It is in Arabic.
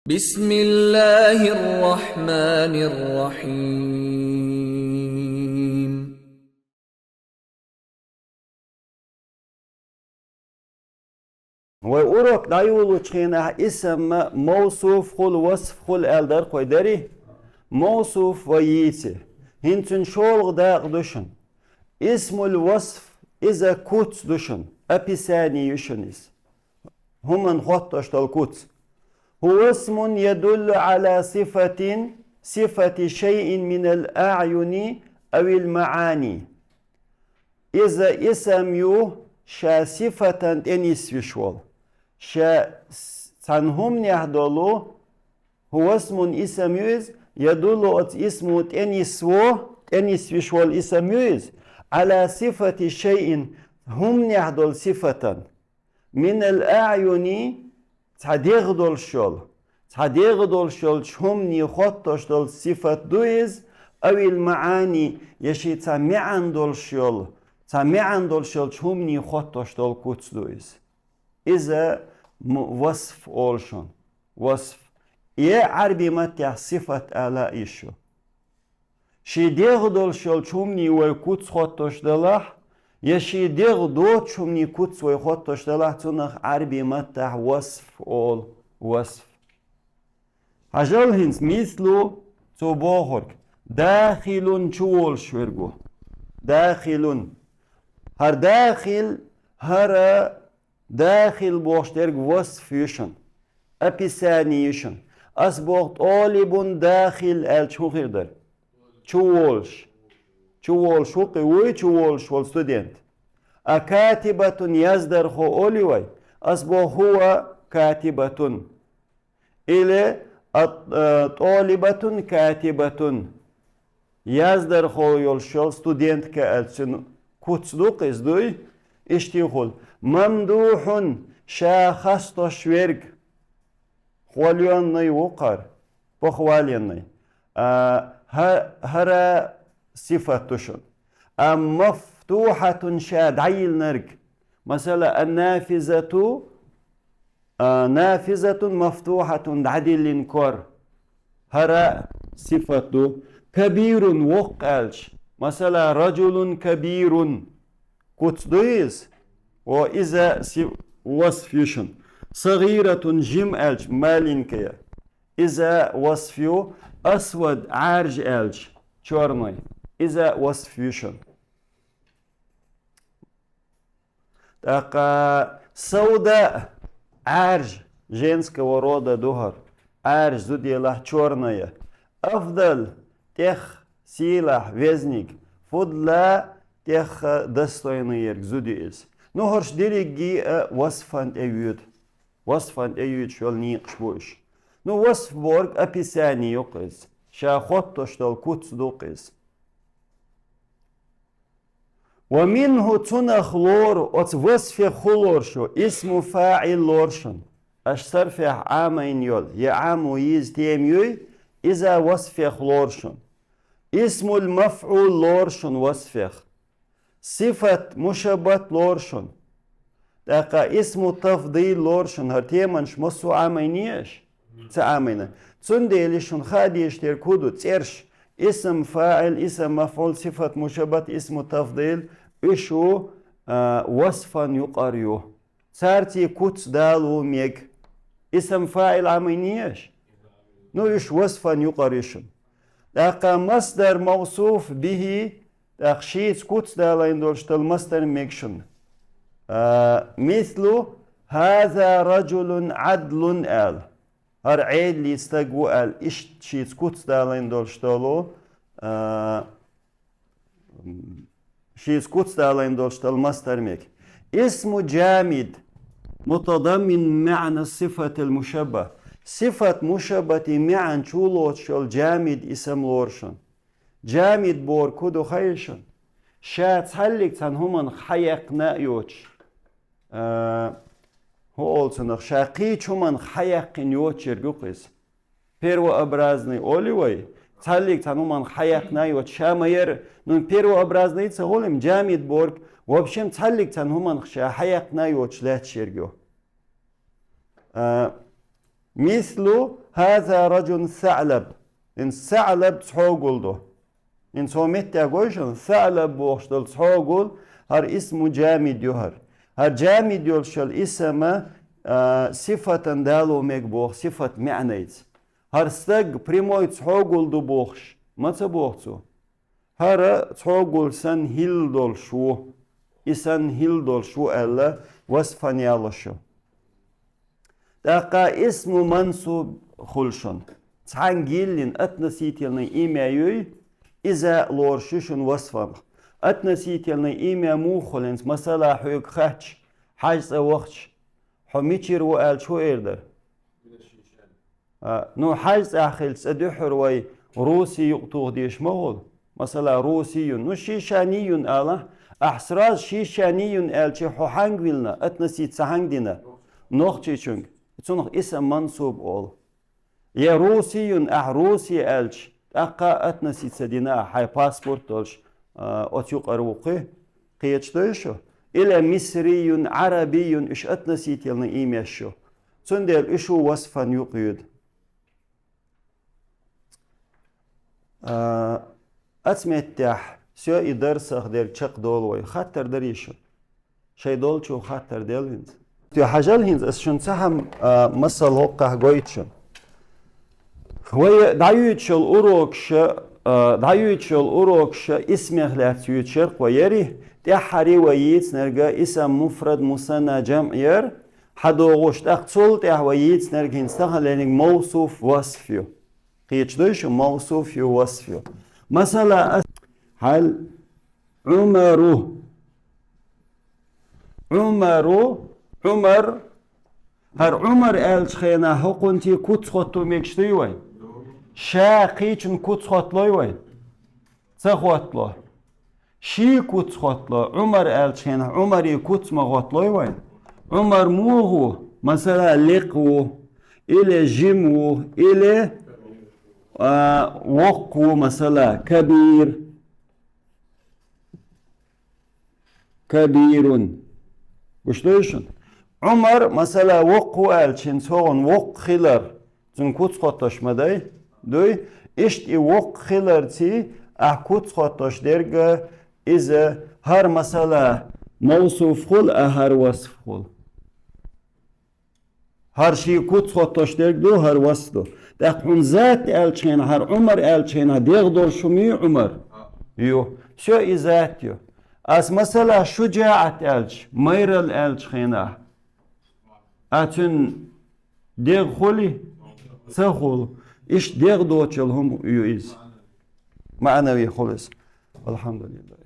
بسم الله الرحمن الرحيم. وأوروك دايولو تشينا اسم موصوف خل وصف خل ألدر قيدري موصوف وييتي هنتن شولغ داق دوشن اسم الوصف إذا كوتس دوشن أبيساني يشنس هم خطش الكوتس هو اسم يدل على صفة شيء من الأعين أو المعاني إذا اسم يو شا صفة تنس وشول شا سنهم يهدلو هو اسم يز يدل اسم تنس وشول يز على صفة شيء هم يهدل صفة من الأعين تدغدل شول شمني خطش دل صفة دويز أو المعاني يشي تمعن دل شول شمني خطش دل كوتس دويز إذا وصف أولشون وصف عربي متى صفة على إيشو شي دغدل شول شمني وكوتس خطش دلح يشي دغدو شمني كوتس وخطش دلح تنخ عربي متى وصف أول وصف هجل هنس مثلو تباهرك داخل شول شورجو داخل هر داخل بوشترج وصف يشن أبيساني يشن أصبح طالب داخل الشوخيردر شولش شوولش والستودنت أكاتبة يزدر خو أوليوي أصبح هو كاتبة إلى طالبة كاتبة يزدر خو يولشول ستودنت كالسن كوتسدوق إزدوي اشتيخول ممدوح شاخص تشويرك خواليوني وقر بخواليوني هرا صفة تشن مفتوحة شاد عيل نرك مثلا النافذة نافذة مفتوحة عدل كور هرا صفة كبير وقالش مثلا رجل كبير كتدويز وإذا وصف يشن صغيرة جم ألش مالين كيا إذا وصفيو أسود عارج ألش شورني إذا وصف يشن سوداء عارج женского рода دهر عارج زودي الله черная أفضل тех силах везник فضلا тех достойных زودي إس نهرش ديريجي وصفان أيود شول نيقش بوش نو وصف بورج أبيساني يقز شا خطش دل كوتس دوقز ومنه تنخ لور أت وصف خلورشو اسم فاعل لورشن أشتر في عامين يول يعام ويز تيم يوي إذا وصف خلورشن اسم المفعول لورشن وصفخ صفة مشبت لورشن دقا اسم تفضيل لورشن هر تيمنش مصو عامينيش تعامينا تنديلشن خاديش تركودو تيرش اسم فاعل اسم مفعول صفة مشبت اسم تفضيل إشو وصفا يقاريو سارتي كوتس دالو ميك اسم فاعل عامينيش نو إش وصفا يقاريشن دقا مصدر موصوف به دقشيت كوتس دالين دولشتل مصدر ميكشن مثل هذا رجل عدل آل هر عيد اللي يستقو آل إش شيت كوتس دالين دولشتلو شيت كوتس دالين دولشتل مصدر ميك اسم جامد متضمن معنى صفة المشبه صفة مشبه معنى شولوت شول جامد اسم لورشن جامد بور كودو خيشن شات حلق تنهمن خيق نأيوش هو أولسنخ شاقي چومن خيق نيوش يرقوقس перво образный оливой تحلق تنهمن خيق نأيوش شامير نون перво образный تغولم جامد بورك وابشم تحلق تنهمن خيق نأيوش لات شيرقو مثل هذا رجل ثعلب. إن ثعلب تحوغل دو. إن سومت تاغوشن ثعلب بوشتل تحوغل هر اسم جامد يهر. هر جامد يلشل اسم صفة دالو ميك بوخ صفة معنيت. هر ستق بريموي تحوغل دو بوخش. ما تبوخسو. هر تحوغل سن هيل دول شو. إسان هيل دول شو ألا وصفان يالشو. داقا اسم منصوب خلشن. تعنجيلين أتنسيتيلنا إيمايوي إذا لورشوشن وصفان. أتنسيتيلنا إيما موخلنس مثلا حيوك خاتش حاجز وقتش حميتشير وقال شو إردر نو حاجز أخيلس أدوحر وي روسي يقطوغ ديش مغول مثلا روسيون نو شيشانيون ألا أحسراز شيشانيون ألشي حوحانجويلنا أتنسيت سهانجدنا نوخشي چونك تونخ اسم منصوب أول يا روسيون روسي ألش أقا أتنسيت سدينا حي باسبورت دولش أتيوق أروقي قيتش دوشو إلى مصري عربي إش أتنسيت يلنا إيميشو تندل إشو وصفا يقيد أتمتح سو إدرسخ دير چق دولوي خطر دريشو شي دولشو خطر ديلينز تو حاجل هينز أسشن سهم مسل هقه قويتشن وي دايوتشل أوروكش اسمه لا تيوتشرق ويري تحري ويتس نرجع اسم مفرد مثنى جمع ير حدوغش تقتل تهويتس نرجع نستخدم لأنك موصوف وصفيو قيتش دوش موصوف وصفيو مثلا هل عمر هر عمر ألش خينا حقنتي كوت خطو ميكشتي وين شاقيچن كوت خطلوي وين تخوتلو شي كوت خطلو عمر ألش خينا عمري كوت مغطلوي وين عمر موهو مثلا لقو إلى جمو إلى وقو مثلا كبير وش دوشن عمر مثلا وقو ألشين سوغن وق خلر زن كوت خطاش مداي دوي اشت وق خلر تي كوت خطاش درجة إذا هر مثلا موصوف خل هر وصف خل هر شي كوت خطاش درجة دو هر وصف دو دقون ذات ألشين هر عمر ألشين ديغ دور شمي عمر يو شو إذات يو as مثلا شجاعة ألش ميرل ألش خينا أتن ديغ خولي سخول إيش ديغ دوتشل هم يويز معنوي خلص الحمد لله